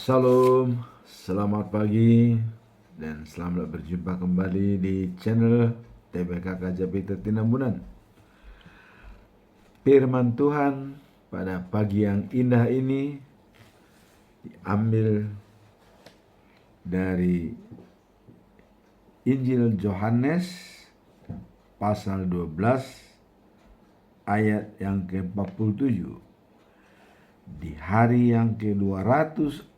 Salam, selamat pagi, dan selamat berjumpa kembali di channel TBKK Japita Tinambunan. Firman Tuhan pada pagi yang indah ini diambil dari Injil Yohanes pasal 12 ayat yang ke-47. Di hari yang ke-261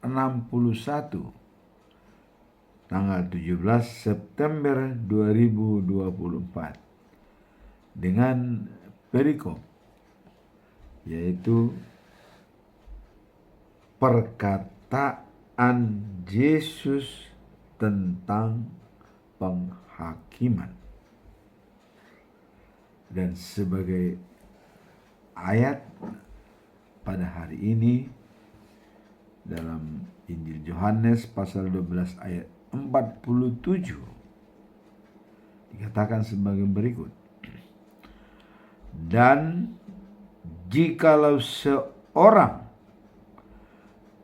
tanggal 17 September 2024 dengan perikop yaitu perkataan Yesus tentang penghakiman. Dan sebagai ayat pada hari ini dalam Injil Yohanes pasal 12 ayat 47 dikatakan sebagai berikut. Dan jikalau seorang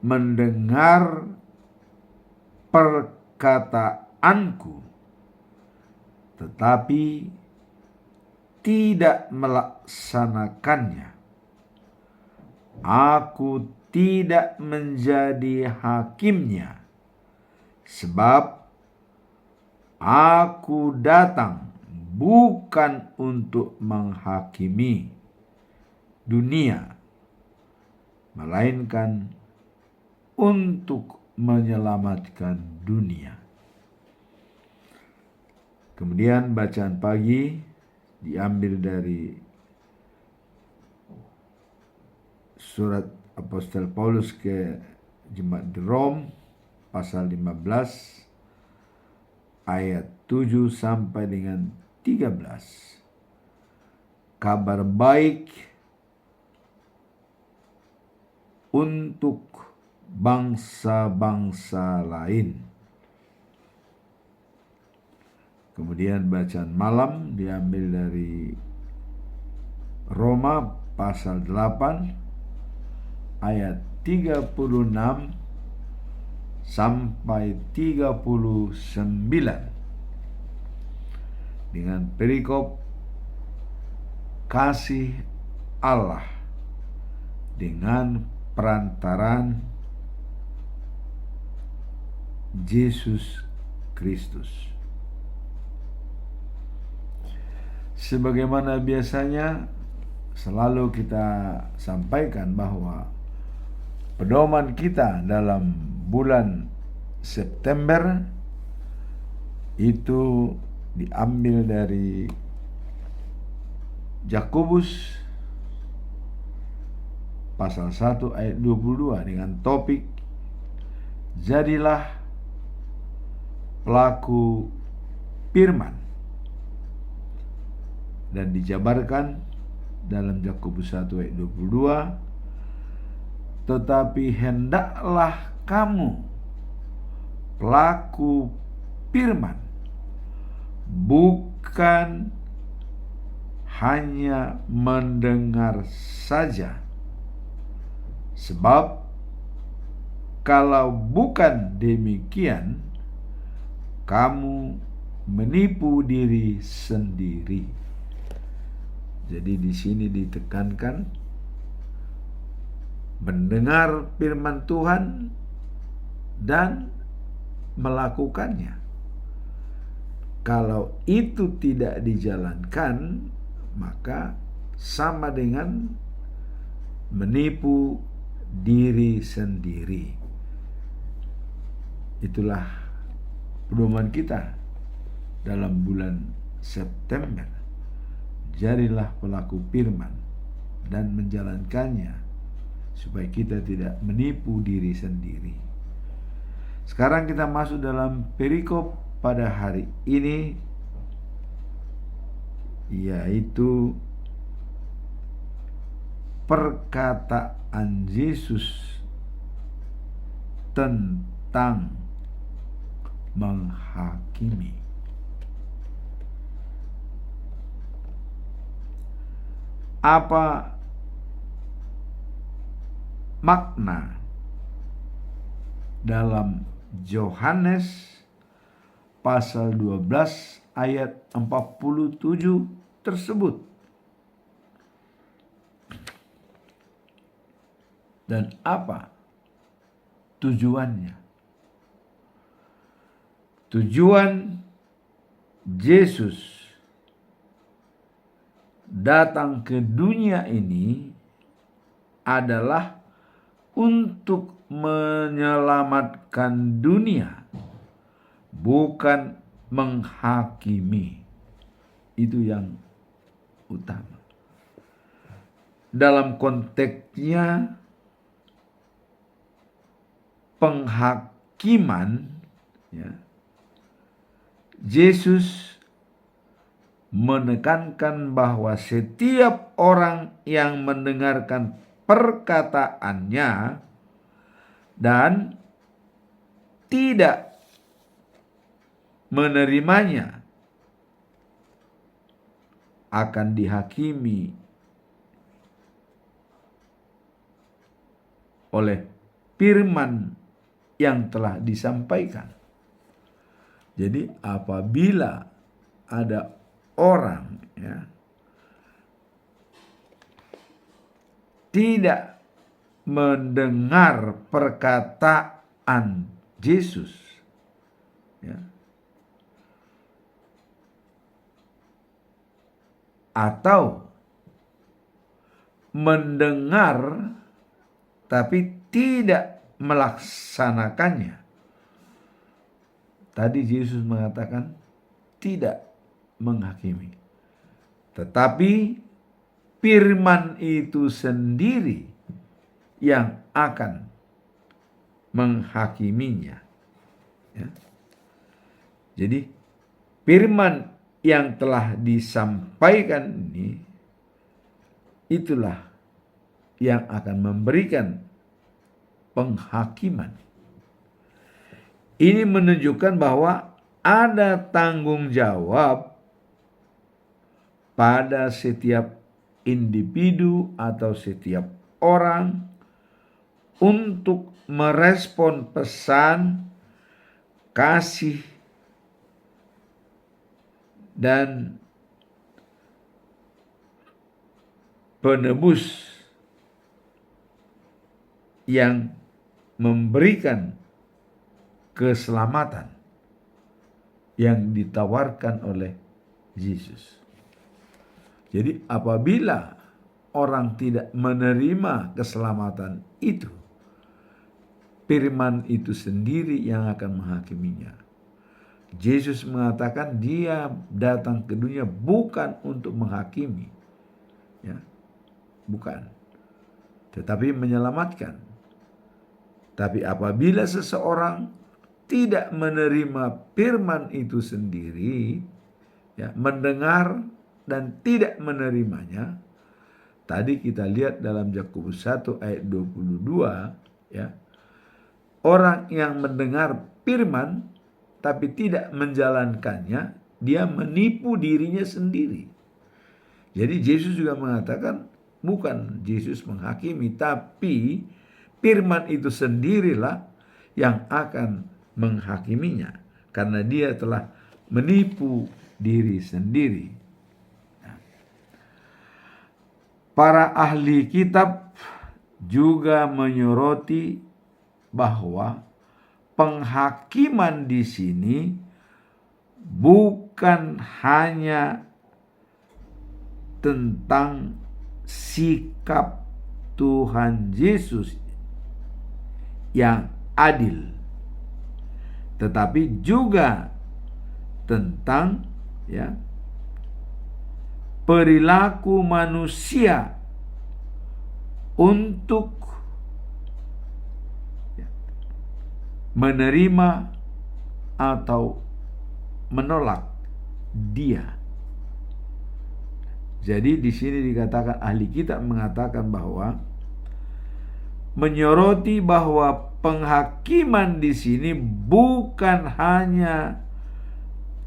mendengar perkataanku tetapi tidak melaksanakannya, aku tidak menjadi hakimnya, sebab aku datang bukan untuk menghakimi dunia, melainkan untuk menyelamatkan dunia. Kemudian bacaan pagi diambil dari surat Apostel Paulus ke Jemaat di Rom pasal 15 ayat 7 sampai dengan 13. Kabar baik untuk bangsa-bangsa lain. Kemudian bacaan malam diambil dari Roma pasal 8 ayat 36 sampai 39 dengan perikop kasih Allah dengan perantaran Yesus Kristus. Sebagaimana biasanya selalu kita sampaikan bahwa pedoman kita dalam bulan September itu diambil dari Yakobus pasal 1 ayat 22 dengan topik jadilah pelaku firman, dan dijabarkan dalam Yakobus 1 ayat 22, tetapi hendaklah kamu pelaku firman, bukan hanya mendengar saja, sebab kalau bukan demikian kamu menipu diri sendiri. Jadi di sini ditekankan mendengar firman Tuhan dan melakukannya. Kalau itu tidak dijalankan, maka sama dengan menipu diri sendiri. Itulah pedoman kita dalam bulan September. Jadilah pelaku firman dan menjalankannya supaya kita tidak menipu diri sendiri. Sekarang kita masuk dalam perikop pada hari ini, yaitu perkataan Yesus tentang menghakimi. Apa makna dalam Yohanes pasal 12 ayat 47 tersebut. Dan apa tujuannya? Tujuan Yesus datang ke dunia ini adalah untuk menyelamatkan dunia, bukan menghakimi. Itu yang utama. Dalam konteksnya penghakiman, ya, Yesus menekankan bahwa setiap orang yang mendengarkan perkataannya dan tidak menerimanya akan dihakimi oleh firman yang telah disampaikan. Jadi apabila ada orang, ya, tidak mendengar perkataan Yesus, ya, atau mendengar tapi tidak melaksanakannya. Tadi Yesus mengatakan tidak menghakimi, tetapi firman itu sendiri yang akan menghakiminya. Ya. Jadi firman yang telah disampaikan ini, itulah yang akan memberikan penghakiman. Ini menunjukkan bahwa ada tanggung jawab pada setiap individu atau setiap orang untuk merespon pesan kasih dan penebus yang memberikan keselamatan yang ditawarkan oleh Yesus. Jadi apabila orang tidak menerima keselamatan itu, firman itu sendiri yang akan menghakiminya. Yesus mengatakan dia datang ke dunia bukan untuk menghakimi, ya, bukan, tetapi menyelamatkan. Tapi apabila seseorang tidak menerima firman itu sendiri, ya, mendengar dan tidak menerimanya, tadi kita lihat dalam Yakobus 1 ayat 22, ya, orang yang mendengar firman tapi tidak menjalankannya, dia menipu dirinya sendiri. Jadi Yesus juga mengatakan bukan Yesus menghakimi, tapi firman itu sendirilah yang akan menghakiminya, karena dia telah menipu diri sendiri. Para ahli kitab juga menyoroti bahwa penghakiman di sini bukan hanya tentang sikap Tuhan Yesus yang adil, tetapi juga tentang, ya, perilaku manusia untuk menerima atau menolak dia. Jadi di sini dikatakan, ahli kitab mengatakan bahwa menyoroti bahwa penghakiman di sini bukan hanya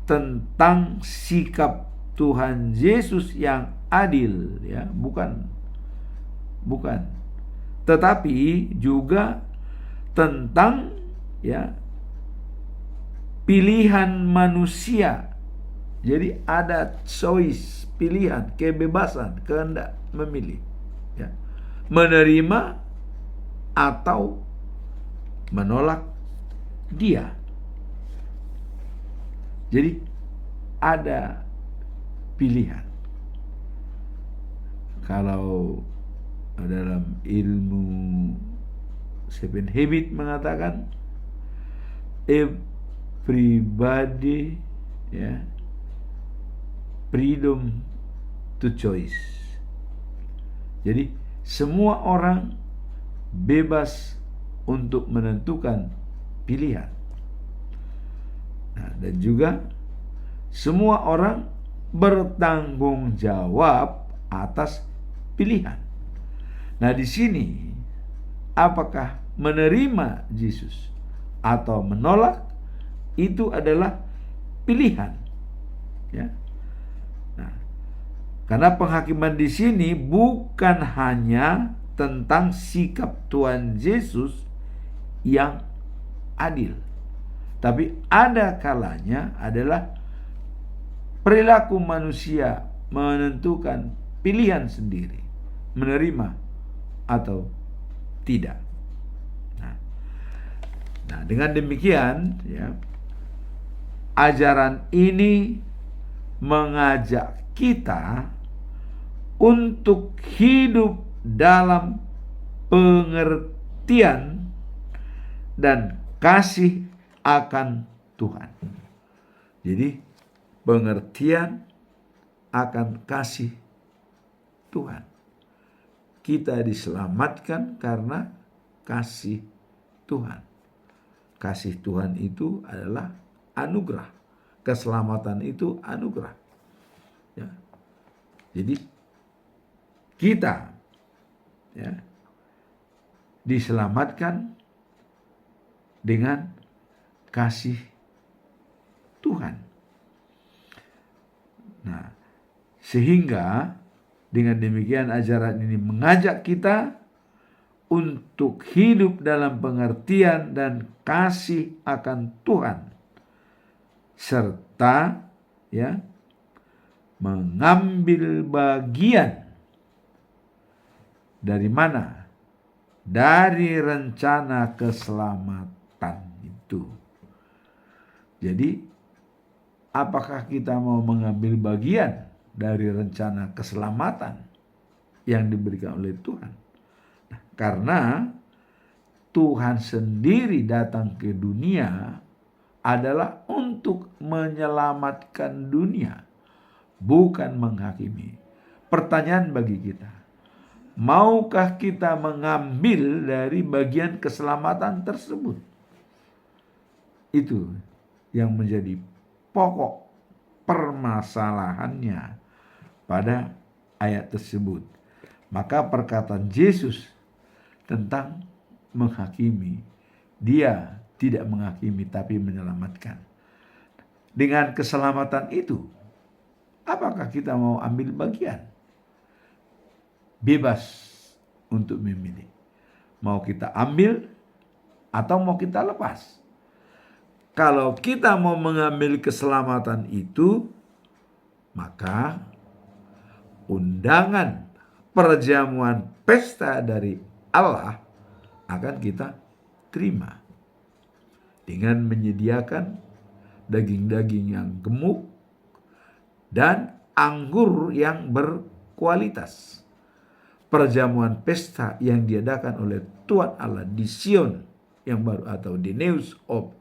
tentang sikap Tuhan Yesus yang adil, ya, bukan. Tetapi juga tentang ya, pilihan manusia. Jadi ada choice, pilihan, kebebasan, kehendak memilih, ya, menerima atau menolak Dia. Jadi ada pilihan. Kalau dalam ilmu Seven Habits mengatakan everybody, ya, freedom to choice. Jadi semua orang bebas untuk menentukan pilihan. Nah, dan juga semua orang bertanggung jawab atas pilihan. Nah, di sini apakah menerima Yesus atau menolak itu adalah pilihan, ya. Nah, karena penghakiman di sini bukan hanya tentang sikap Tuhan Yesus yang adil, tapi ada kalanya adalah perilaku manusia menentukan pilihan sendiri, menerima atau tidak. Nah, dengan demikian, ya, ajaran ini mengajak kita untuk hidup dalam pengertian dan kasih akan Tuhan. Jadi pengertian akan kasih Tuhan. Kita diselamatkan karena kasih Tuhan. Kasih Tuhan itu adalah anugerah. Keselamatan itu anugerah, ya. Jadi kita, ya, diselamatkan dengan kasih Tuhan. Nah, sehingga dengan demikian ajaran ini mengajak kita untuk hidup dalam pengertian dan kasih akan Tuhan, serta, ya, mengambil bagian dari mana? Dari rencana keselamatan itu. Jadi, apakah kita mau mengambil bagian dari rencana keselamatan yang diberikan oleh Tuhan? Nah, karena Tuhan sendiri datang ke dunia adalah untuk menyelamatkan dunia, bukan menghakimi. Pertanyaan bagi kita, maukah kita mengambil dari bagian keselamatan tersebut? Itu yang menjadi pokok permasalahannya pada ayat tersebut. Maka perkataan Yesus tentang menghakimi, Dia tidak menghakimi tapi menyelamatkan. Dengan keselamatan itu, apakah kita mau ambil bagian? Bebas untuk memilih. Mau kita ambil atau mau kita lepas. Kalau kita mau mengambil keselamatan itu, maka undangan perjamuan pesta dari Allah akan kita terima dengan menyediakan daging-daging yang gemuk dan anggur yang berkualitas. Perjamuan pesta yang diadakan oleh Tuhan Allah di Sion yang baru atau di News of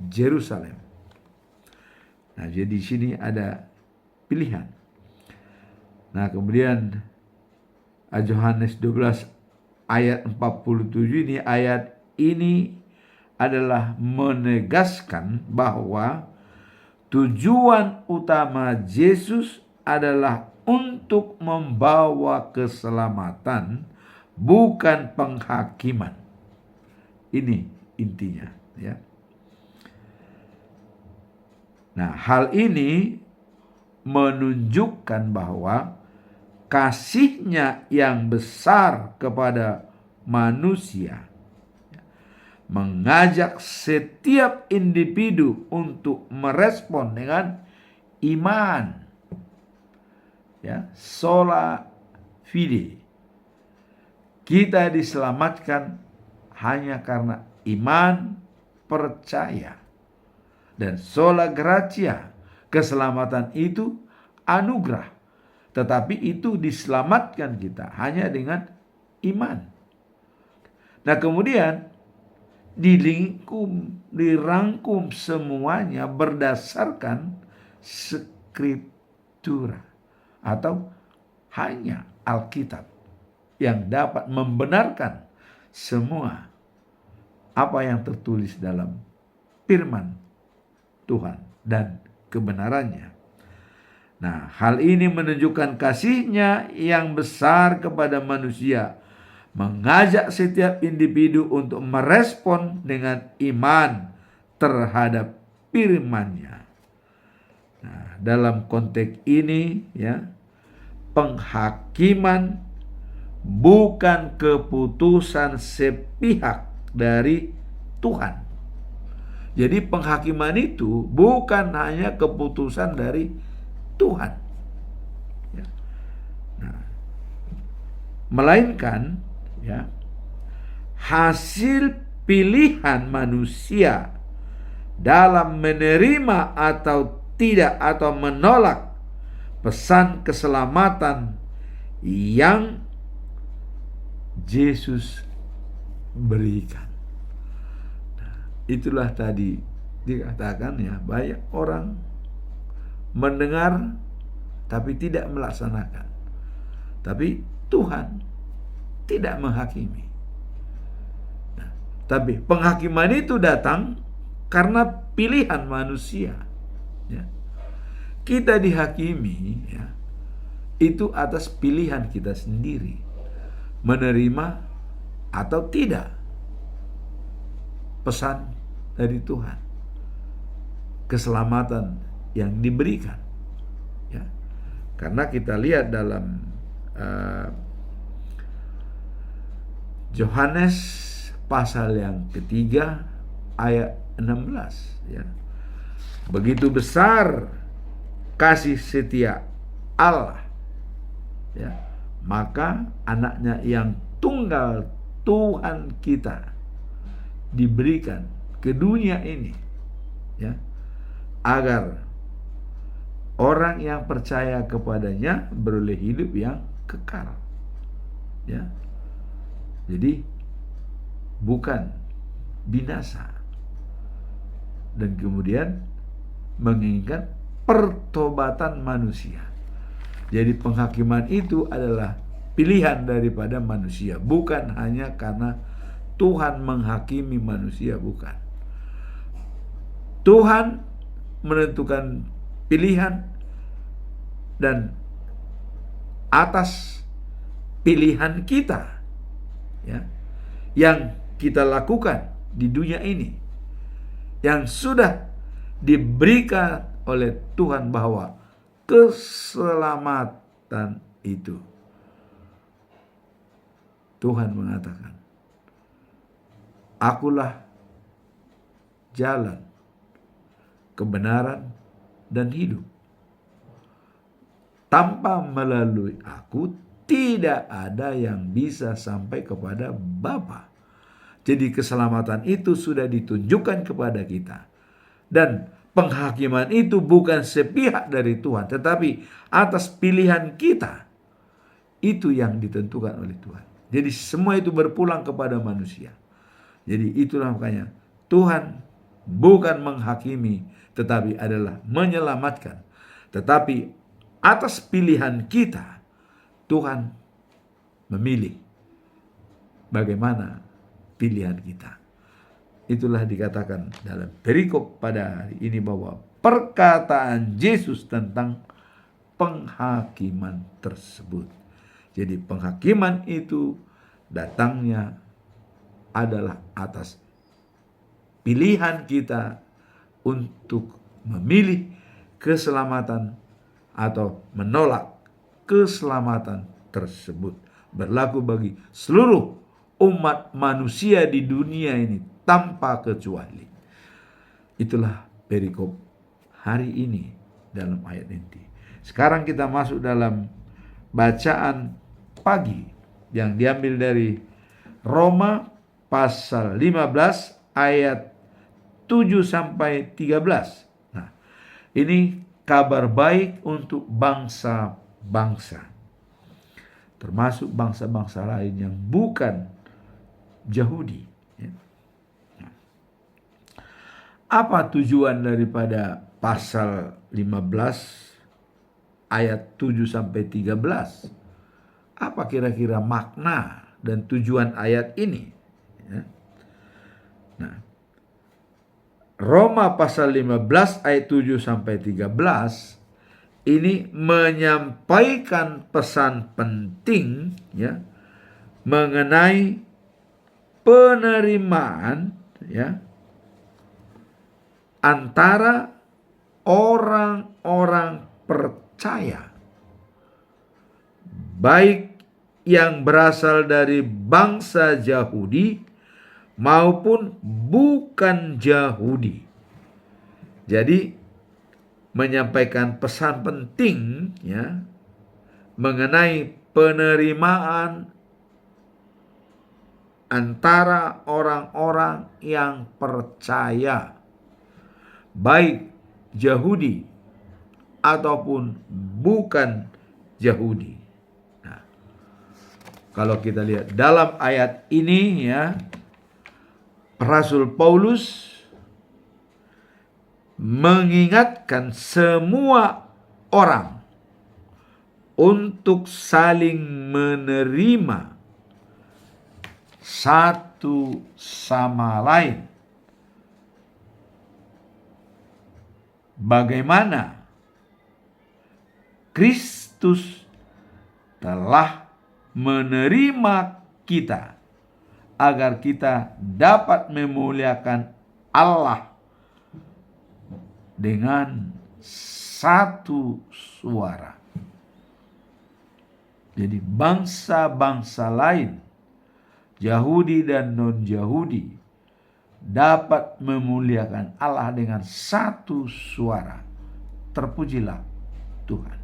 Jerusalem. Nah, jadi di sini ada pilihan. Nah, kemudian Yohanes 12 ayat 47 ini, ayat ini adalah menegaskan bahwa tujuan utama Yesus adalah untuk membawa keselamatan, bukan penghakiman. Ini intinya, ya. Nah, hal ini menunjukkan bahwa kasih-Nya yang besar kepada manusia mengajak setiap individu untuk merespon dengan iman. Ya, sola fide. Kita diselamatkan hanya karena iman, percaya. Dan sola gratia, keselamatan itu anugerah. Tetapi itu diselamatkan kita hanya dengan iman. Nah, kemudian dirangkum semuanya berdasarkan skriptura atau hanya Alkitab yang dapat membenarkan semua apa yang tertulis dalam firman Tuhan dan kebenarannya. Nah, hal ini menunjukkan kasih-Nya yang besar kepada manusia, mengajak setiap individu untuk merespon dengan iman terhadap firman-Nya. Nah, dalam konteks ini ya, penghakiman bukan keputusan sepihak dari Tuhan. Jadi penghakiman itu bukan hanya keputusan dari Tuhan, ya. Nah, melainkan ya, hasil pilihan manusia dalam menerima atau tidak atau menolak pesan keselamatan yang Yesus berikan. Nah, itulah tadi dikatakan ya, banyak orang mendengar tapi tidak melaksanakan. Tapi Tuhan tidak menghakimi. Nah, tapi penghakiman itu datang karena pilihan manusia. Ya. Kita dihakimi ya, itu atas pilihan kita sendiri, menerima atau tidak pesan dari Tuhan, keselamatan yang diberikan, ya. Karena kita lihat dalam Yohanes pasal yang ketiga ayat 16, ya. Begitu besar kasih setia Allah, ya, maka anaknya yang tunggal Tuhan kita diberikan ke dunia ini, ya, agar orang yang percaya kepadanya beroleh hidup yang kekal, ya. Jadi bukan binasa, dan kemudian menginginkan pertobatan manusia. Jadi penghakiman itu adalah pilihan daripada manusia, bukan hanya karena Tuhan menghakimi manusia, bukan. Tuhan menentukan pilihan, dan atas pilihan kita, ya, yang kita lakukan di dunia ini, yang sudah diberikan oleh Tuhan, bahwa keselamatan itu Tuhan mengatakan, "Akulah jalan, kebenaran, dan hidup. Tanpa melalui Aku tidak ada yang bisa sampai kepada Bapa." Jadi keselamatan itu sudah ditunjukkan kepada kita. Dan penghakiman itu bukan sepihak dari Tuhan, tetapi atas pilihan kita. Itu yang ditentukan oleh Tuhan. Jadi semua itu berpulang kepada manusia. Jadi itulah makanya Tuhan bukan menghakimi, tetapi adalah menyelamatkan. Tetapi atas pilihan kita, Tuhan memilih bagaimana pilihan kita. Itulah dikatakan dalam perikop pada hari ini, bahwa perkataan Yesus tentang penghakiman tersebut. Jadi penghakiman itu datangnya adalah atas pilihan kita untuk memilih keselamatan atau menolak keselamatan tersebut. Berlaku bagi seluruh umat manusia di dunia ini tanpa kecuali. Itulah perikop hari ini dalam ayat inti. Sekarang kita masuk dalam bacaan pagi yang diambil dari Roma pasal 15 ayat 7 sampai 13. Nah, ini kabar baik untuk bangsa-bangsa, termasuk bangsa-bangsa lain yang bukan Yahudi. Apa tujuan daripada pasal 15 ayat 7 sampai 13? Apa kira-kira makna dan tujuan ayat ini? Nah, Roma pasal 15 ayat 7 sampai 13 ini menyampaikan pesan penting mengenai penerimaan antara orang-orang percaya, baik yang berasal dari bangsa Yahudi maupun bukan Yahudi. Jadi menyampaikan pesan penting mengenai penerimaan antara orang-orang yang percaya, baik Yahudi ataupun bukan Yahudi. Nah, kalau kita lihat dalam ayat ini Rasul Paulus mengingatkan semua orang untuk saling menerima satu sama lain. Bagaimana Kristus telah menerima kita agar kita dapat memuliakan Allah dengan satu suara. Jadi bangsa-bangsa lain, Yahudi dan non-Yahudi, dapat memuliakan Allah dengan satu suara. Terpujilah Tuhan.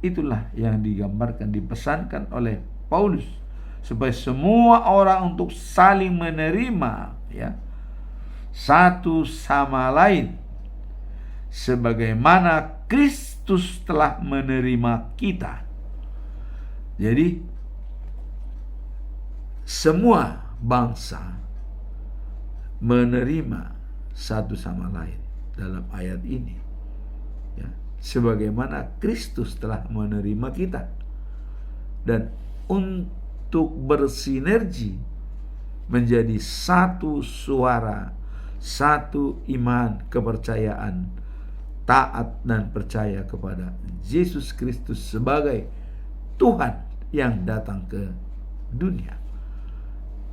Itulah yang digambarkan, dipesankan oleh Paulus, supaya semua orang untuk saling menerima satu sama lain, sebagaimana Kristus telah menerima kita. Jadi semua bangsa menerima satu sama lain dalam ayat ini, sebagaimana Kristus telah menerima kita, dan untuk bersinergi menjadi satu suara, satu iman, kepercayaan, taat dan percaya kepada Yesus Kristus sebagai Tuhan yang datang ke dunia.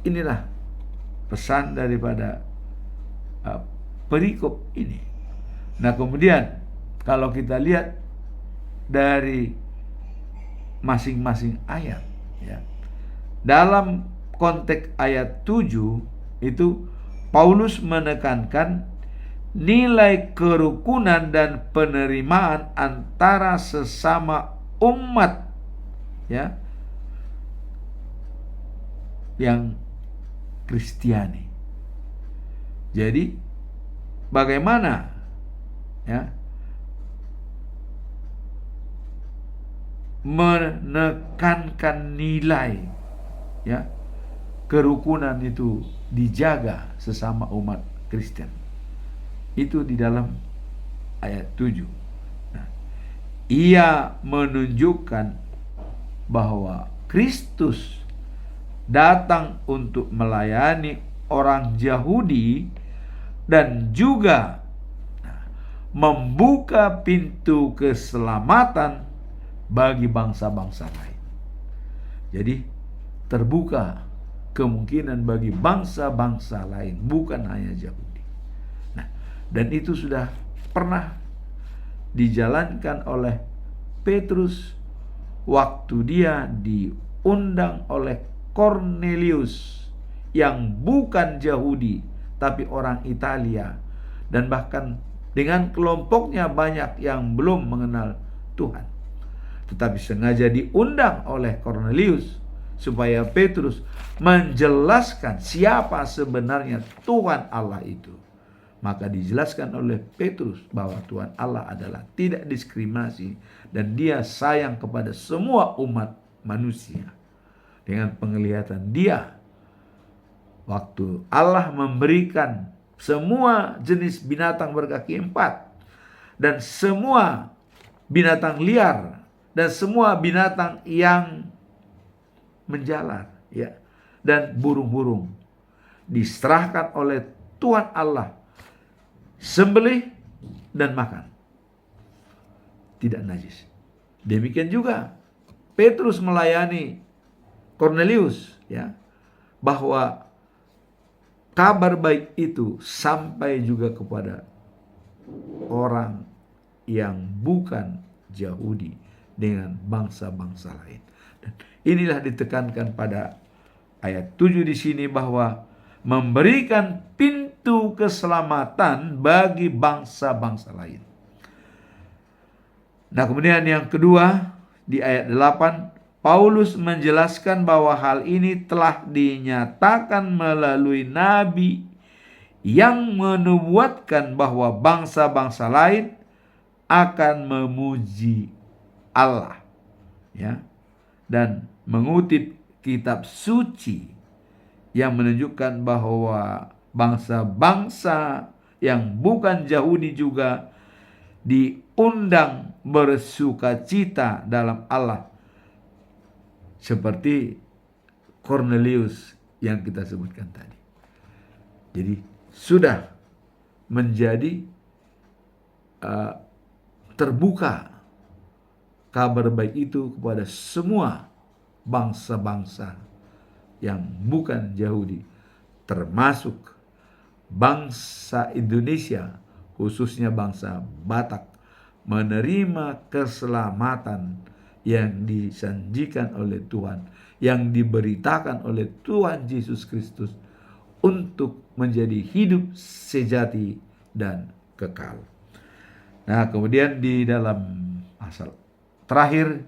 Inilah pesan daripada perikop ini. Nah, kemudian kalau kita lihat dari masing-masing ayat, dalam konteks ayat 7 itu Paulus menekankan nilai kerukunan dan penerimaan antara sesama umat yang Kristiani. Jadi bagaimana menekankan nilai kerukunan itu dijaga sesama umat Kristen. Itu di dalam ayat 7. Nah, ia menunjukkan bahwa Kristus datang untuk melayani orang Yahudi dan juga membuka pintu keselamatan bagi bangsa-bangsa lain. Jadi terbuka kemungkinan bagi bangsa-bangsa lain, bukan hanya Yahudi. Nah, dan itu sudah pernah dijalankan oleh Petrus waktu dia diundang oleh Cornelius yang bukan Yahudi tapi orang Italia, dan bahkan dengan kelompoknya banyak yang belum mengenal Tuhan. Tetapi sengaja diundang oleh Kornelius supaya Petrus menjelaskan siapa sebenarnya Tuhan Allah itu. Maka dijelaskan oleh Petrus bahwa Tuhan Allah adalah tidak diskriminasi dan Dia sayang kepada semua umat manusia. Dengan penglihatan dia, waktu Allah memberikan semua jenis binatang berkaki 4 dan semua binatang liar dan semua binatang yang menjalar, ya, dan burung-burung diserahkan oleh Tuhan Allah, sembelih dan makan, tidak najis. Demikian juga Petrus melayani Kornelius, ya, bahwa kabar baik itu sampai juga kepada orang yang bukan Yahudi dengan bangsa-bangsa lain. Dan inilah ditekankan pada ayat 7 di sini bahwa memberikan pintu keselamatan bagi bangsa-bangsa lain. Nah, kemudian yang kedua di ayat 8, Paulus menjelaskan bahwa hal ini telah dinyatakan melalui nabi yang menubuatkan bahwa bangsa-bangsa lain akan memuji Allah, ya, dan mengutip kitab suci yang menunjukkan bahwa bangsa-bangsa yang bukan Yahudi juga diundang bersukacita dalam Allah, seperti Kornelius yang kita sebutkan tadi. Jadi sudah menjadi terbuka kabar baik itu kepada semua bangsa-bangsa yang bukan Yahudi, termasuk bangsa Indonesia, khususnya bangsa Batak, menerima keselamatan yang dijanjikan oleh Tuhan, yang diberitakan oleh Tuhan Yesus Kristus untuk menjadi hidup sejati dan kekal. Nah, kemudian di dalam pasal terakhir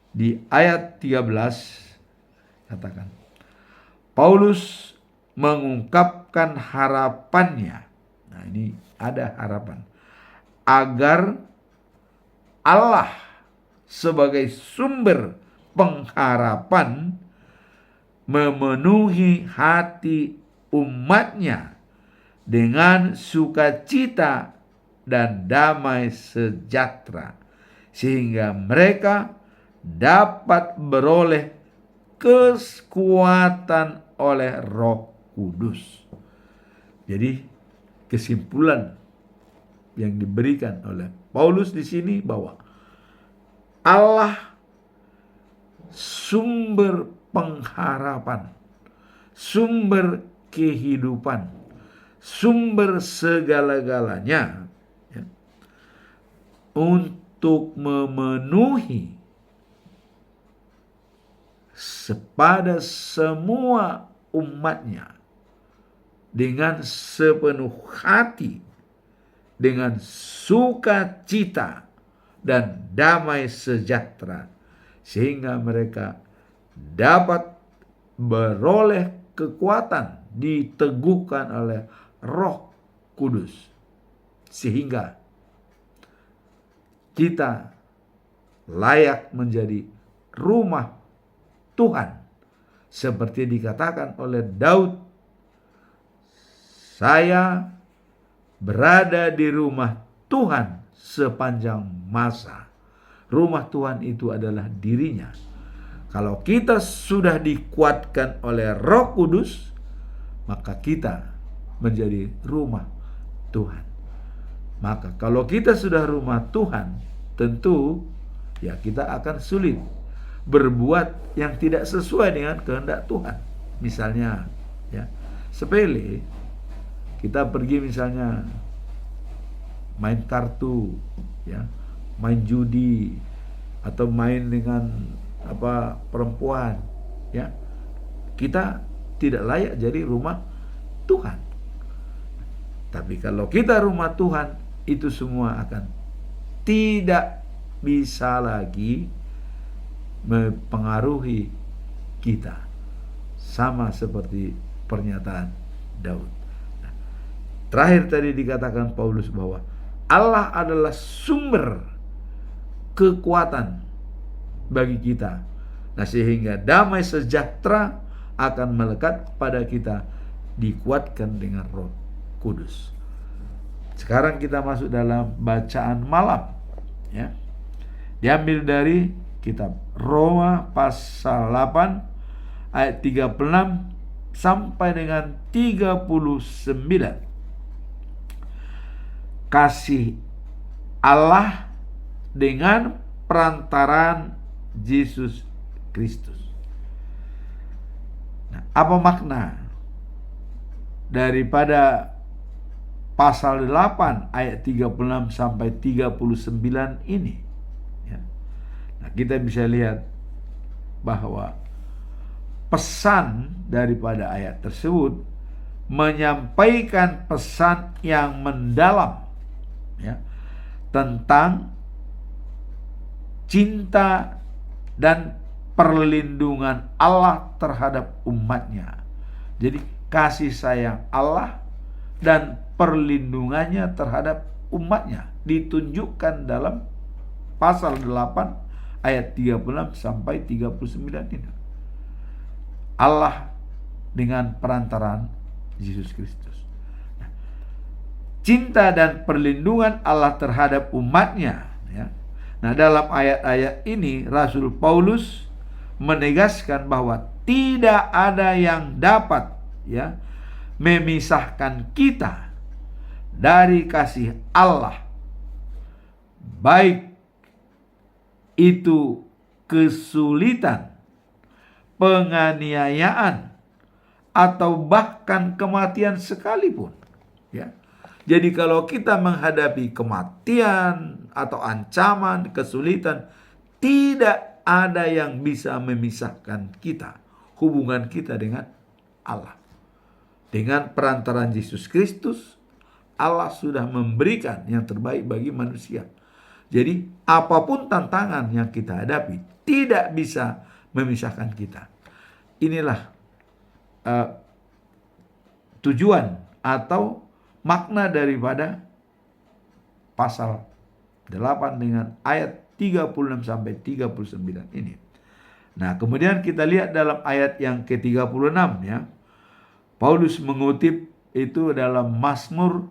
di ayat 13 katakan, Paulus mengungkapkan harapannya. Nah, ini ada harapan agar Allah sebagai sumber pengharapan memenuhi hati umatnya dengan sukacita dan damai sejahtera, sehingga mereka dapat beroleh kekuatan oleh Roh Kudus. Jadi kesimpulan yang diberikan oleh Paulus di sini bahwa Allah sumber pengharapan, sumber kehidupan, sumber segala-galanya, ya, untuk memenuhi kepada semua umatnya dengan sepenuh hati, dengan sukacita dan damai sejahtera, sehingga mereka dapat beroleh kekuatan, diteguhkan oleh Roh Kudus, sehingga kita layak menjadi rumah Tuhan, seperti dikatakan oleh Daud, saya berada di rumah Tuhan sepanjang masa. Rumah Tuhan itu adalah dirinya. Kalau kita sudah dikuatkan oleh Roh Kudus, maka kita menjadi rumah Tuhan. Maka kalau kita sudah rumah Tuhan, tentu ya kita akan sulit berbuat yang tidak sesuai dengan kehendak Tuhan. Misalnya, ya, sepele, kita pergi misalnya main kartu, ya, main judi, atau main dengan perempuan, ya, kita tidak layak jadi rumah Tuhan. Tapi kalau kita rumah Tuhan, itu semua akan tidak bisa lagi mempengaruhi kita. Sama seperti pernyataan Daud. Nah, terakhir tadi dikatakan Paulus bahwa Allah adalah sumber kekuatan bagi kita. Nah, sehingga damai sejahtera akan melekat pada kita, dikuatkan dengan Roh Kudus. Sekarang kita masuk dalam bacaan malam, ya. Diambil dari kitab Roma pasal 8 ayat 36 sampai dengan 39. Kasih Allah dengan perantaraan Yesus Kristus. Nah, apa makna daripada pasal 8 ayat 36 sampai 39 ini? Ya. Nah, kita bisa lihat bahwa pesan daripada ayat tersebut menyampaikan pesan yang mendalam, ya, tentang cinta dan perlindungan Allah terhadap umatnya. Jadi kasih sayang Allah dan perlindungannya terhadap umatnya ditunjukkan dalam pasal 8 ayat 36 sampai 39 ini. Allah dengan perantaraan Yesus Kristus. Nah, cinta dan perlindungan Allah terhadap umatnya, ya. Nah, dalam ayat-ayat ini Rasul Paulus menegaskan bahwa tidak ada yang dapat, ya, memisahkan kita dari kasih Allah, baik itu kesulitan, penganiayaan, atau bahkan kematian sekalipun, ya. Jadi kalau kita menghadapi kematian atau ancaman, kesulitan, tidak ada yang bisa memisahkan kita, hubungan kita dengan Allah. Dengan perantaraan Yesus Kristus, Allah sudah memberikan yang terbaik bagi manusia. Jadi apapun tantangan yang kita hadapi, tidak bisa memisahkan kita. Inilah tujuan atau makna daripada pasal 8 dengan ayat 36 sampai 39 ini. Nah, kemudian kita lihat dalam ayat yang ke-36, ya. Paulus mengutip itu dalam Mazmur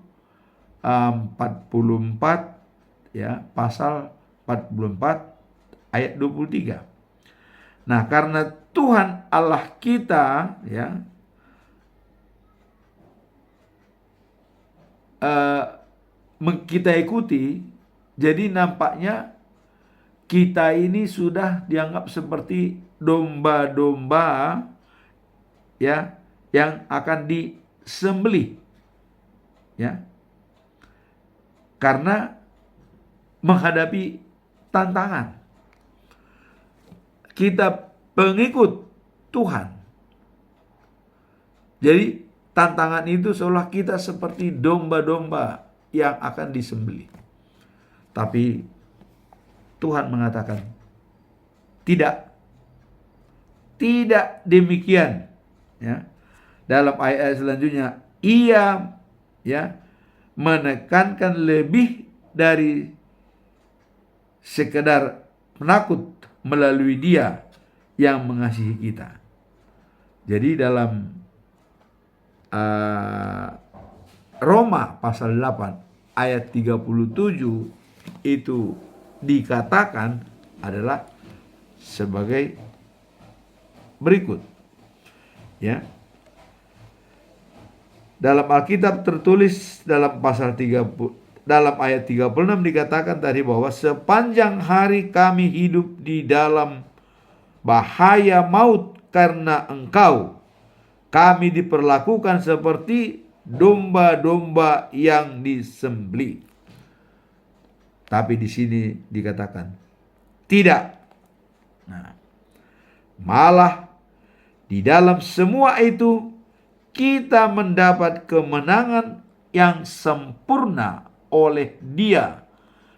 44, ya, pasal 44 ayat 23. Nah, karena Tuhan Allah kita, ya, kita ikuti, jadi nampaknya kita ini sudah dianggap seperti domba-domba, ya, yang akan disembelih, ya, karena menghadapi tantangan. Kita pengikut Tuhan. Jadi tantangan itu seolah kita seperti domba-domba yang akan disembelih. Tapi Tuhan mengatakan, tidak demikian, ya. Dalam ayat selanjutnya, Ia, ya, menekankan lebih dari sekedar penakut melalui Dia yang mengasihi kita. Jadi dalam Roma pasal 8 ayat 37 itu dikatakan adalah sebagai berikut, ya. Dalam Alkitab tertulis dalam pasal 30, dalam ayat 36 dikatakan tadi bahwa sepanjang hari kami hidup di dalam bahaya maut karena Engkau. Kami diperlakukan seperti domba-domba yang disembelih. Tapi di sini dikatakan tidak. Nah, malah Di dalam semua itu kita mendapat kemenangan yang sempurna oleh Dia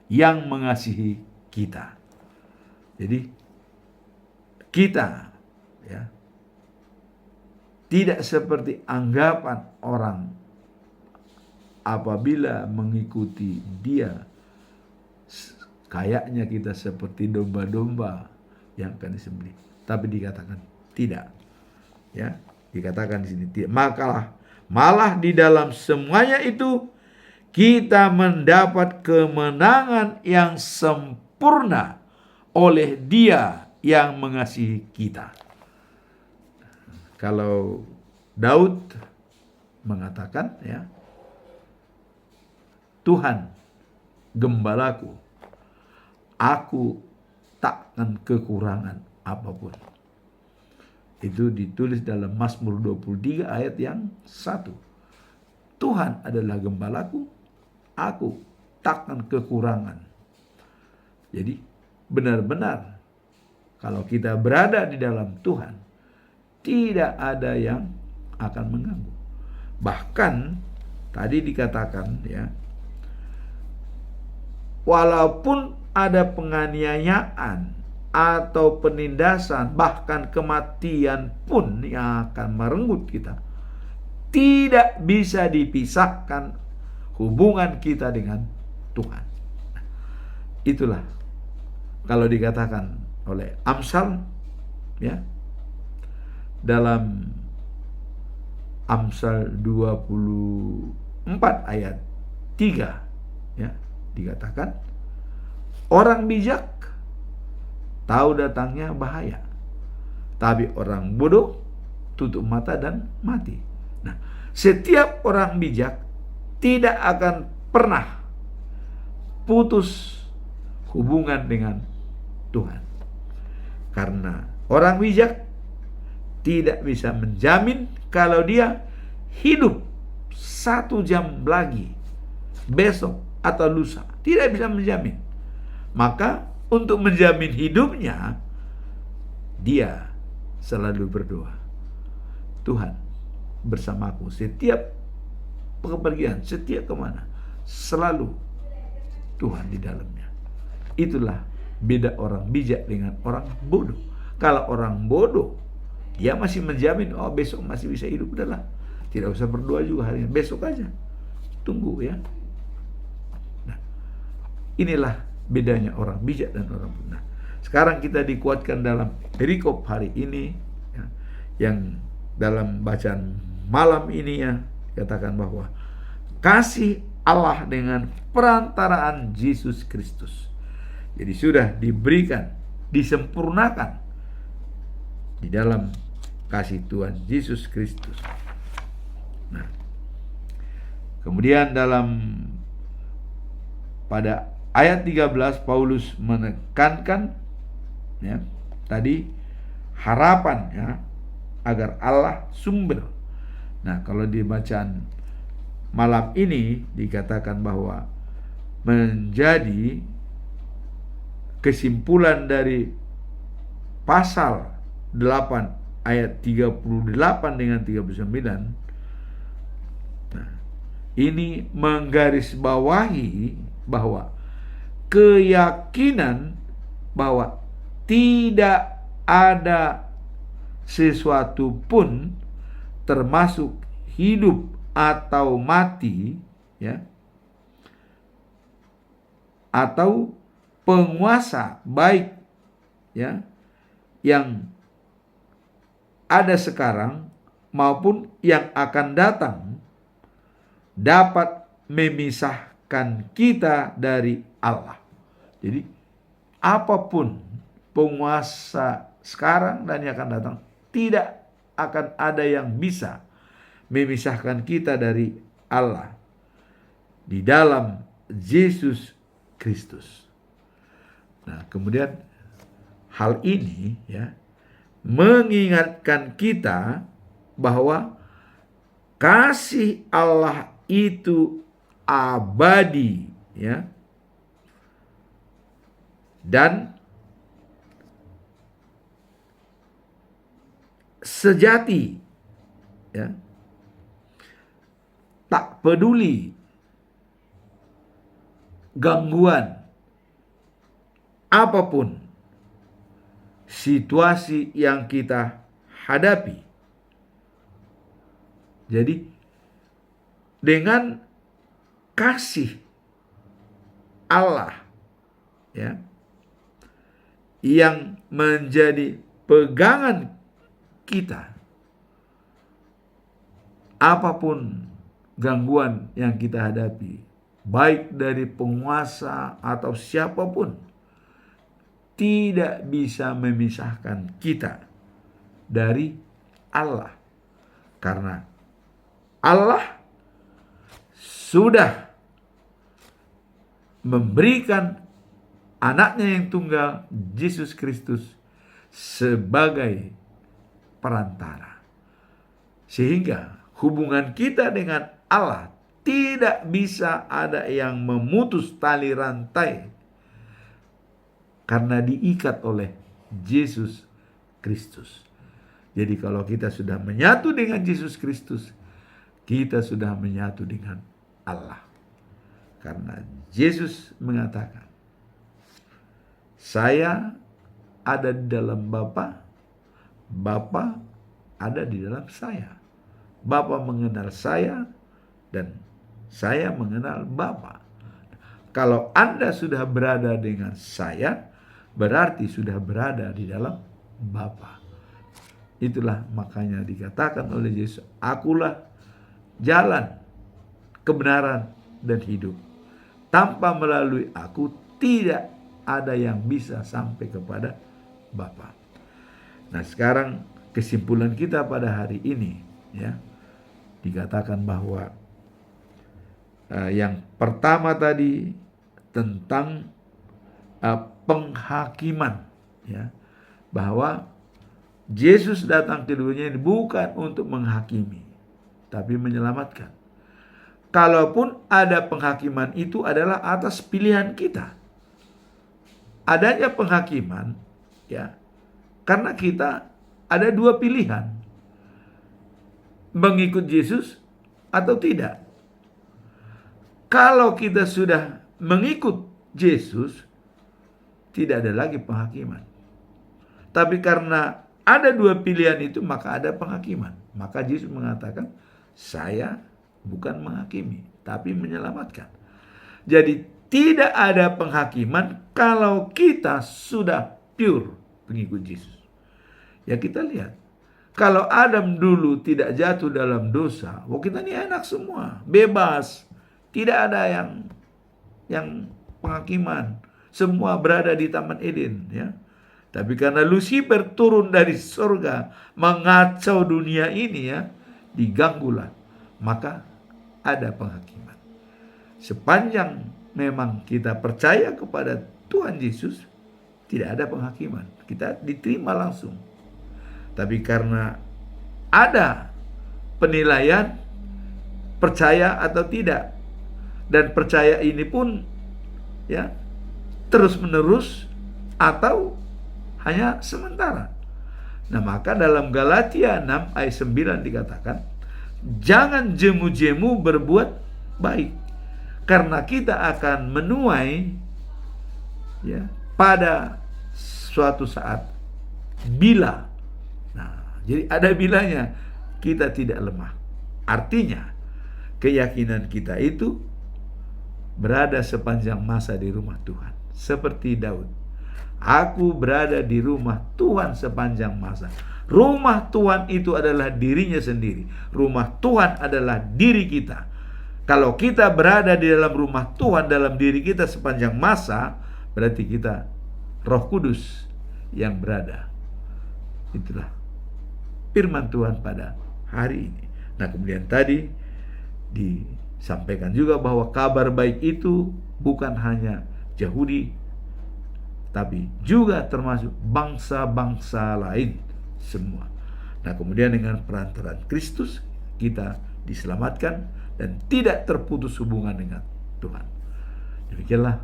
yang mengasihi kita. Jadi kita, ya, tidak seperti anggapan orang apabila mengikuti Dia. Kayaknya kita seperti domba-domba yang akan disembelih. Tapi dikatakan tidak. Ya, dikatakan di sini tidak. Malah di dalam semuanya itu kita mendapat kemenangan yang sempurna oleh Dia yang mengasihi kita. Kalau Daud mengatakan, ya, Tuhan gembalaku, aku takkan kekurangan apapun. Itu ditulis dalam Mazmur 23 ayat yang 1. Tuhan adalah gembalaku, aku takkan kekurangan. Jadi benar-benar kalau kita berada di dalam Tuhan, tidak ada yang akan mengganggu. Bahkan tadi dikatakan, ya, walaupun ada penganiayaan atau penindasan, bahkan kematian pun yang akan merenggut kita, tidak bisa dipisahkan hubungan kita dengan Tuhan. Itulah kalau dikatakan oleh Amsal, ya, dalam Amsal 24 ayat 3, ya, dikatakan orang bijak tahu datangnya bahaya, tapi orang bodoh tutup mata dan mati. Nah, setiap orang bijak tidak akan pernah putus hubungan dengan Tuhan. Karena orang bijak tidak bisa menjamin kalau dia hidup 1 jam lagi, besok atau lusa. Tidak bisa menjamin. Maka untuk menjamin hidupnya, dia selalu berdoa, Tuhan bersamaku setiap kepergian, setiap kemana, selalu Tuhan di dalamnya. Itulah beda orang bijak dengan orang bodoh. Kalau orang bodoh, dia masih menjamin, oh besok masih bisa hidup, udahlah, tidak usah berdoa juga hari ini, besok aja, tunggu, ya. Nah, inilah bedanya orang bijak dan orang bodoh. Nah, sekarang kita dikuatkan dalam perikop hari ini, ya, yang dalam bacaan malam ini, ya, katakan bahwa kasih Allah dengan perantaraan Yesus Kristus. Jadi sudah diberikan, disempurnakan di dalam kasih Tuhan Yesus Kristus. Nah, kemudian pada ayat 13 Paulus menekankan, ya, tadi harapan, ya, agar Allah sumber. Nah, kalau di bacaan malam ini dikatakan bahwa menjadi kesimpulan dari pasal 8 ayat 38 dengan 39. Nah, ini menggarisbawahi bahwa keyakinan bahwa tidak ada sesuatu pun termasuk hidup atau mati, ya, atau penguasa baik, ya, yang ada sekarang maupun yang akan datang dapat memisahkan kita dari Allah. Jadi apapun penguasa sekarang dan yang akan datang, tidak akan ada yang bisa memisahkan kita dari Allah di dalam Yesus Kristus. Nah, kemudian hal ini, ya, mengingatkan kita bahwa kasih Allah itu abadi, ya, dan sejati, ya, tak peduli gangguan apapun situasi yang kita hadapi. Jadi dengan kasih Allah, ya, yang menjadi pegangan kita, apapun gangguan yang kita hadapi, baik dari penguasa atau siapapun, tidak bisa memisahkan kita dari Allah. Karena Allah sudah memberikan anaknya yang tunggal, Yesus Kristus, sebagai perantara. Sehingga hubungan kita dengan Allah tidak bisa ada yang memutus tali rantai, karena diikat oleh Yesus Kristus. Jadi kalau kita sudah menyatu dengan Yesus Kristus, kita sudah menyatu dengan Allah. Karena Yesus mengatakan, saya ada di dalam Bapa, Bapa ada di dalam saya. Bapa mengenal saya dan saya mengenal Bapa. Kalau Anda sudah berada dengan saya, berarti sudah berada di dalam Bapa. Itulah makanya dikatakan oleh Yesus, akulah jalan, kebenaran, dan hidup. Tanpa melalui aku, tidak ada yang bisa sampai kepada Bapa. Nah, sekarang kesimpulan kita pada hari ini, ya, dikatakan bahwa yang pertama tadi tentang penghakiman, ya, bahwa Yesus datang ke dunia ini bukan untuk menghakimi, tapi menyelamatkan. Kalaupun ada penghakiman, itu adalah atas pilihan kita. Adanya penghakiman, ya, karena kita ada dua pilihan, mengikut Yesus atau tidak. Kalau kita sudah mengikut Yesus, tidak ada lagi penghakiman. Tapi karena ada dua pilihan itu, maka ada penghakiman. Maka Yesus mengatakan, saya bukan menghakimi, tapi menyelamatkan. Jadi tidak ada penghakiman kalau kita sudah pure pengikut Yesus. Ya, kita lihat, kalau Adam dulu tidak jatuh dalam dosa, kita ini enak semua, bebas, tidak ada yang penghakiman, semua berada di Taman Eden, ya. Tapi karena Lucifer turun dari surga, mengacau dunia ini, ya, diganggulah, maka ada penghakiman. Sepanjang memang kita percaya kepada Tuhan Yesus, tidak ada penghakiman, kita diterima langsung. Tapi karena ada penilaian, percaya atau tidak, dan percaya ini pun, ya, terus menerus atau hanya sementara. Nah, maka dalam Galatia 6 ayat 9 dikatakan, jangan jemu-jemu berbuat baik, karena kita akan menuai, ya, pada suatu saat bila. Nah, jadi ada bilanya, kita tidak lemah. Artinya keyakinan kita itu berada sepanjang masa di rumah Tuhan. Seperti Daud, aku berada di rumah Tuhan sepanjang masa. Rumah Tuhan itu adalah dirinya sendiri. Rumah Tuhan adalah diri kita. Kalau kita berada di dalam rumah Tuhan, dalam diri kita sepanjang masa, berarti kita Roh Kudus yang berada. Itulah firman Tuhan pada hari ini. Nah, kemudian tadi disampaikan juga bahwa kabar baik itu bukan hanya Yahudi, tapi juga termasuk bangsa-bangsa lain semua. Nah, kemudian dengan perantaraan Kristus kita diselamatkan dan tidak terputus hubungan dengan Tuhan. Demikianlah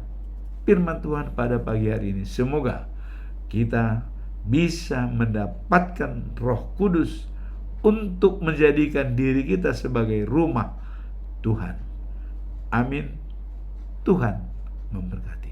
firman Tuhan pada pagi hari ini. Semoga kita bisa mendapatkan Roh Kudus untuk menjadikan diri kita sebagai rumah Tuhan. Amin. Tuhan memberkati.